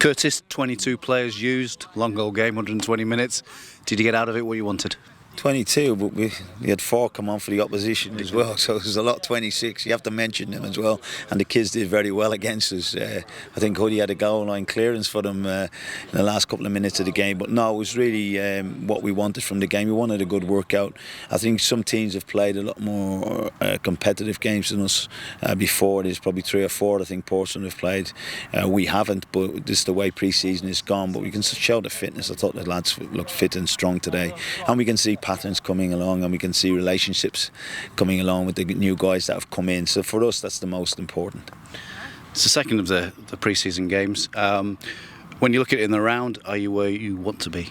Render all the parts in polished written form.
Curtis, 22 players used, long goal game, 120 minutes. Did you get out of it what you wanted? 22, but we had 4 come on for the opposition as well, so there's a lot. 26, you have to mention them as well, and the kids did very well against us. I think Hoodie had a goal line clearance for them in the last couple of minutes of the game, but no, it was really what we wanted from the game. We wanted a good workout. I think some teams have played a lot more competitive games than us before. There's probably 3 or 4 I think Portsmouth have played. We haven't, but this is the way pre-season is gone, but we can show the fitness. I thought the lads looked fit and strong today, and we can see patterns coming along, and we can see relationships coming along with the new guys that have come in. So for us, that's the most important. It's the second of the pre-season games. When you look at it in the round, are you where you want to be?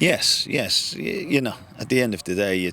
Yes. You know, at the end of the day,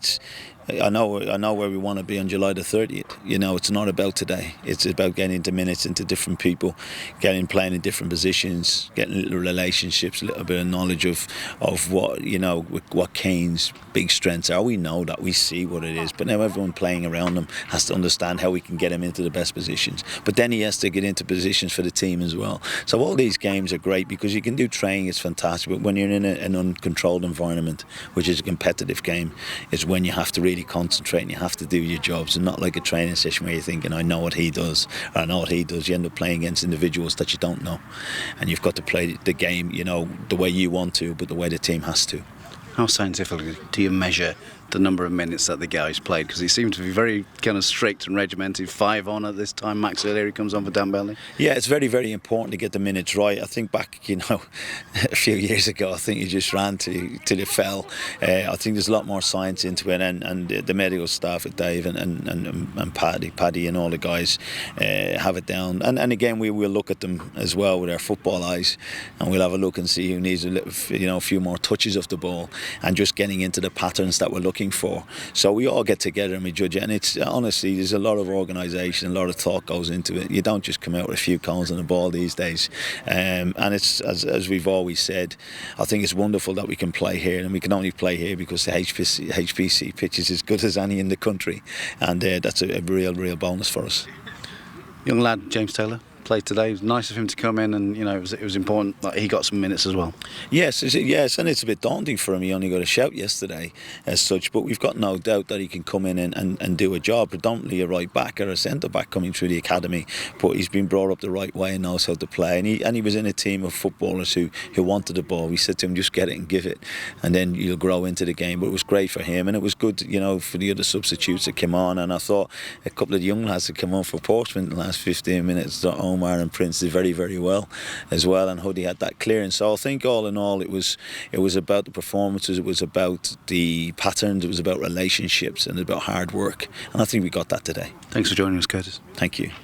I know where we want to be on July the 30th. You know, it's not about today. It's about getting into minutes, into different people, playing in different positions, getting little relationships, a little bit of knowledge of what, you know, what Kane's big strengths are. We know that, we see what it is, but now everyone playing around him has to understand how we can get him into the best positions. But then he has to get into positions for the team as well. So all these games are great because you can do training, it's fantastic, but when you're in an uncontrolled environment, which is a competitive game, is when you have to really concentrate and you have to do your jobs, and not like a training session where you're thinking, I know what he does, or I know what he does. You end up playing against individuals that you don't know, and you've got to play the game, you know, the way you want to, but the way the team has to. How scientifically do you measure the number of minutes that the guys played? Because he seemed to be very kind of strict and regimented. 5 on at this time. Max O'Leary comes on for Dan Belly. Yeah, it's very, very important to get the minutes right. I think back, you know, a few years ago, I think you just ran to the fell. I think there's a lot more science into it, and the medical staff with Dave and Paddy and all the guys have it down. And again, we will look at them as well with our football eyes, and we'll have a look and see who needs a few more touches of the ball, and just getting into the patterns that we're looking for. So we all get together and we judge it, and it's honestly, there's a lot of organisation, a lot of thought goes into it. You don't just come out with a few cones on the ball these days, and it's as we've always said, I think it's wonderful that we can play here, and we can only play here because the HPC pitch is as good as any in the country, and that's a real bonus for us. Young lad James Taylor played today. It was nice of him to come in, and you know, it was important that he got some minutes as well. Yes, and it's a bit daunting for him. He only got a shout yesterday as such, but we've got no doubt that he can come in and do a job, predominantly a right back or a centre back coming through the academy, but he's been brought up the right way and knows how to play, and he was in a team of footballers who wanted the ball. We said to him, just get it and give it, and then you'll grow into the game. But it was great for him, and it was good, you know, for the other substitutes that came on, and I thought a couple of the young lads that came on for Portsmouth in the last 15 minutes, Omar and Prince, did very, very well as well, and Hoodie had that clearance. So I think all in all, it was about the performances, it was about the patterns, it was about relationships, and about hard work, and I think we got that today. Thanks for joining us, Curtis. Thank you.